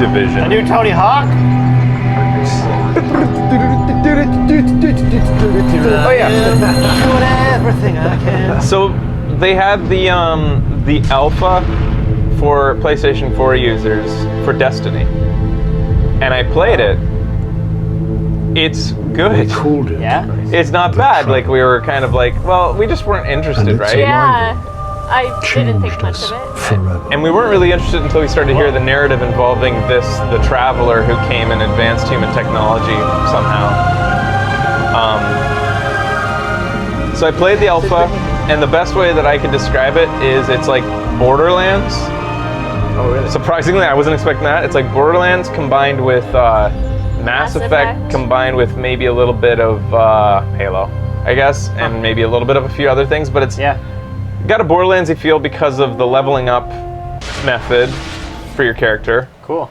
division. A new Tony Hawk? Oh yeah. Doing everything I can. So they had the alpha for PlayStation 4 users for Destiny, and I played it. It's good. Yeah? It's not bad. Like, we were kind of like, well, we just weren't interested, right? Yeah. I didn't think much of it. And we weren't really interested until we started to hear the narrative involving the traveler who came and advanced human technology somehow. So I played the alpha, and the best way that I could describe it is it's like Borderlands. Oh, really? Surprisingly, I wasn't expecting that. It's like Borderlands combined with Mass Effect combined with maybe a little bit of Halo, I guess, and maybe a little bit of a few other things, but it's got a Borderlandsy feel because of the leveling up method for your character. Cool.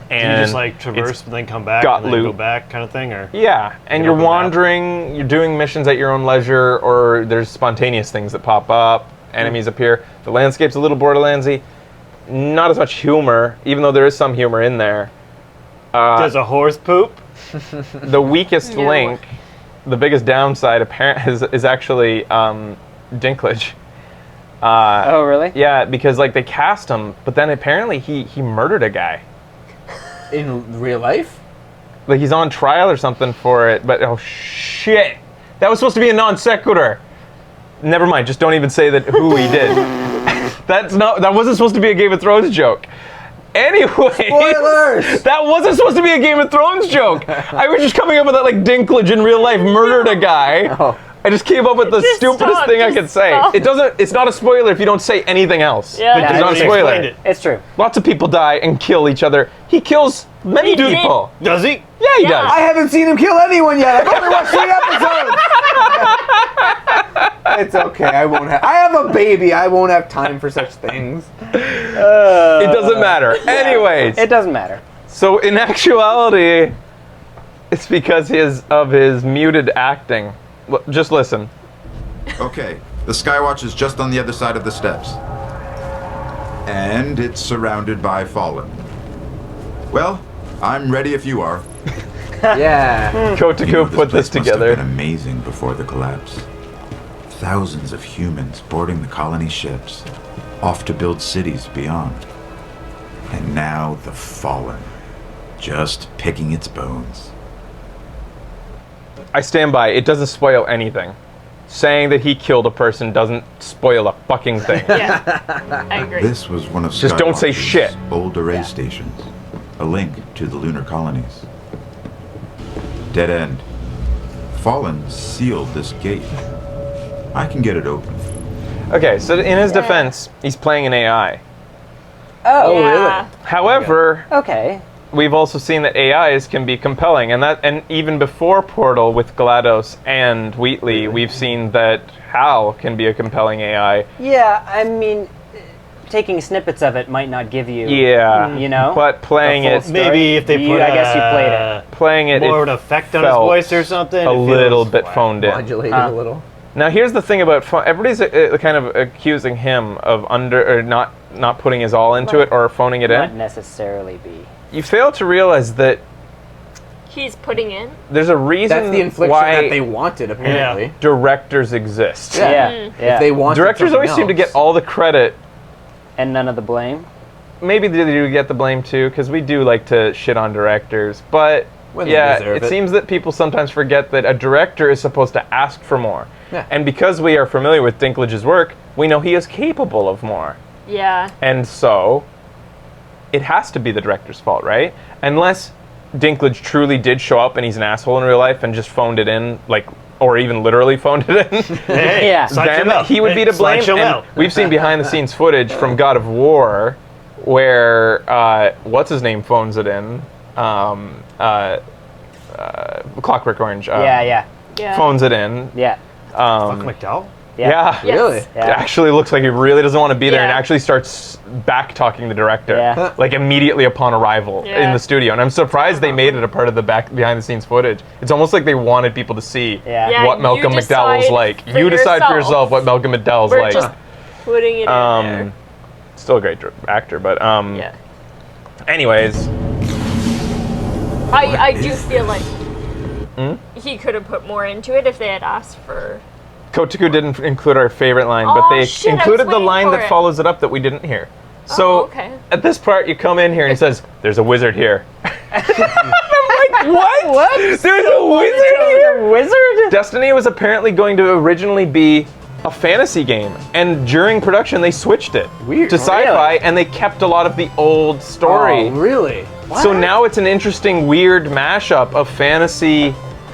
And you just like traverse and then come back and then go back kind of thing, or? Yeah, and you're wandering, you're doing missions at your own leisure, or there's spontaneous things that pop up, enemies appear. The landscape's a little Borderlandsy. Not as much humor, even though there is some humor in there. Does a horse poop? The weakest link, the biggest downside apparent is actually Dinklage. Oh, really? Yeah, because like they cast him, but then apparently he murdered a guy. In real life? Like he's on trial or something for it, but oh shit. That was supposed to be a non sequitur. Never mind, just don't even say that who he did. That wasn't supposed to be a Game of Thrones joke. Anyway, spoilers! That wasn't supposed to be a Game of Thrones joke. I was just coming up with that like Dinklage in real life murdered a guy. Oh. I just came up with the stupidest thing I could say. It's not a spoiler if you don't say anything else. Yeah. It's not a spoiler. It's true. Lots of people die and kill each other. He kills many people. Does he? Yeah, he does. I haven't seen him kill anyone yet. I've only watched 3 episodes. It's okay. I have a baby. I won't have time for such things. It doesn't matter. Anyways. It doesn't matter. So in actuality, it's because of his muted acting. Just listen. Okay, the Skywatch is just on the other side of the steps. And it's surrounded by Fallen. Well, I'm ready if you are. Yeah. Kotaku put this together. Must have been amazing before the collapse. Thousands of humans boarding the colony ships, off to build cities beyond. And now the Fallen, just picking its bones. I stand by. It doesn't spoil anything. Saying that he killed a person doesn't spoil a fucking thing. Yeah, I agree. This was one of Just don't say Skywatch's shit. old array stations, a link to the lunar colonies. Dead end. Fallen sealed this gate. I can get it open. Okay, so in his defense, he's playing an AI. Oh, Yeah. However, okay. we've also seen that AIs can be compelling, and even before Portal with GLaDOS and Wheatley, we've seen that HAL can be a compelling AI. Yeah, I mean, taking snippets of it might not give you. Yeah, You know. but playing a full it, story. Maybe if they put I guess you played it. playing it, more it of an effect on his felt voice or something. a It little feels bit whack. phoned in. Modulated a little. Now here's the thing about everybody's kind of accusing him of not putting his all into it or phoning it Not in. necessarily be. You fail to realize that He's putting in. there's a reason That's the infliction why that they wanted, apparently. directors exist. Yeah. If they wanted Directors something always seem to else. get all the credit. And none of the blame. Maybe they do get the blame too, because we do like to shit on directors. But When they yeah, deserve it it. seems that people sometimes forget that a director is supposed to ask for more. Yeah. And because we are familiar with Dinklage's work, we know he is capable of more. Yeah. And so, it has to be the director's fault, right? Unless Dinklage truly did show up and he's an asshole in real life and just phoned it in, like, or even literally phoned it in. Hey, Yeah. slideshow Then out. he would be to blame. Slideshow And out. we've seen behind-the-scenes footage from God of War where what's his name phones it in, Clockwork Orange. Yeah. Phones it in. Yeah. Fuck McDowell? Yeah. Yes. Really? It Yeah. actually looks like he really doesn't want to be there and Yeah. actually starts back-talking the director, Yeah. like immediately upon arrival Yeah. in the studio. And I'm surprised they made it a part of the behind-the-scenes footage. It's almost like they wanted people to see Yeah. Yeah, what you Malcolm McDowell's decide like. for You decide for yourself. yourself what Malcolm McDowell's We're like. just putting it in there. Still a great actor, but Yeah. anyways, I do feel like he could have put more into it if they had asked for. Kotaku didn't include our favorite line, but Oh, they shit, I was included the waiting line for that it. follows it up that we didn't hear. So okay. at this part, you come in here and he says, "There's a wizard here." I'm like, what? What? There's a wizard here? Wizard? Destiny was apparently going to originally be a fantasy game, and during production they switched it Weird. to sci-fi, Really? and they kept a lot of the old story. Oh, really? So now it's an interesting, weird mashup of fantasy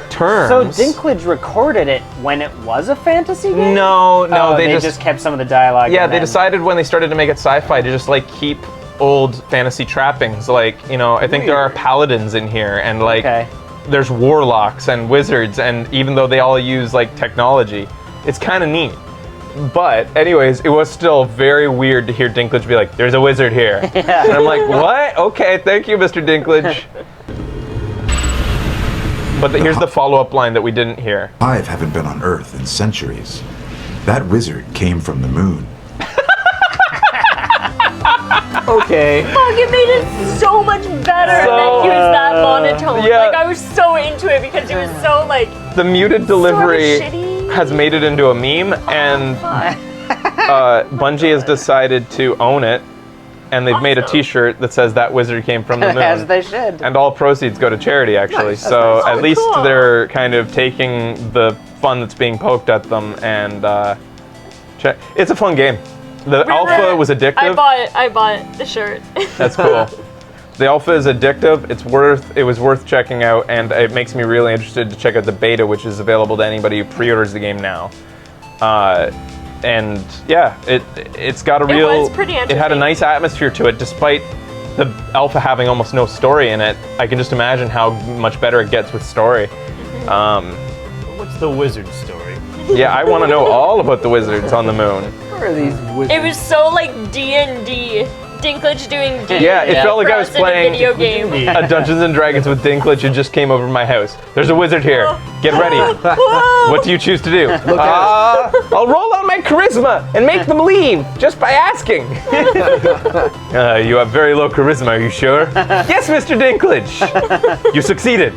terms. So Dinklage recorded it when it was a fantasy game? No, Oh, they they just kept some of the dialogue. Yeah, and they then- decided when they started to make it sci-fi to just like keep old fantasy trappings. Like, you know, I think there are paladins in here, and like Okay. there's warlocks and wizards, and even though they all use like technology, it's kind of neat. But anyways, it was still very weird to hear Dinklage be like, "There's a wizard here," and I'm like, "What? Okay, thank you, Mr. Dinklage." But here's the follow-up line that we didn't hear. Hive haven't been on Earth in centuries. That wizard came from the moon. Okay. Fuck, it made it so much better that he was that monotone. yeah. Like, I was so into it because he was so, like, The muted delivery shitty. has made it into a meme, and Bungie has decided to own it, and they've made a Awesome. T-shirt that says "That wizard came from the moon." As they should. And all proceeds go to charity, actually. Nice. So That's at nice. least Oh, cool. they're kind of taking the fun that's being poked at them and it's a fun game. The alpha was addictive. I bought the shirt. That's cool. The alpha is addictive. It was worth checking out, and it makes me really interested to check out the beta, which is available to anybody who pre-orders the game now. And yeah, it's got a real. was pretty It had a entertaining. nice atmosphere to it, despite the alpha having almost no story in it. I can just imagine how much better it gets with story. What's the wizard story? Yeah, I want to know all about the wizards on the moon. Where are these wizards? It was so, like, D&D. Dinklage doing D&D. Yeah, it felt like for I was us in a playing video game. a Dungeons and Dragons with Dinklage who just came over to my house. There's a wizard here. Get ready. What do you choose to do? I'll roll on my charisma and make them leave just by asking. You have very low charisma, are you sure? Yes, Mr. Dinklage. You succeeded.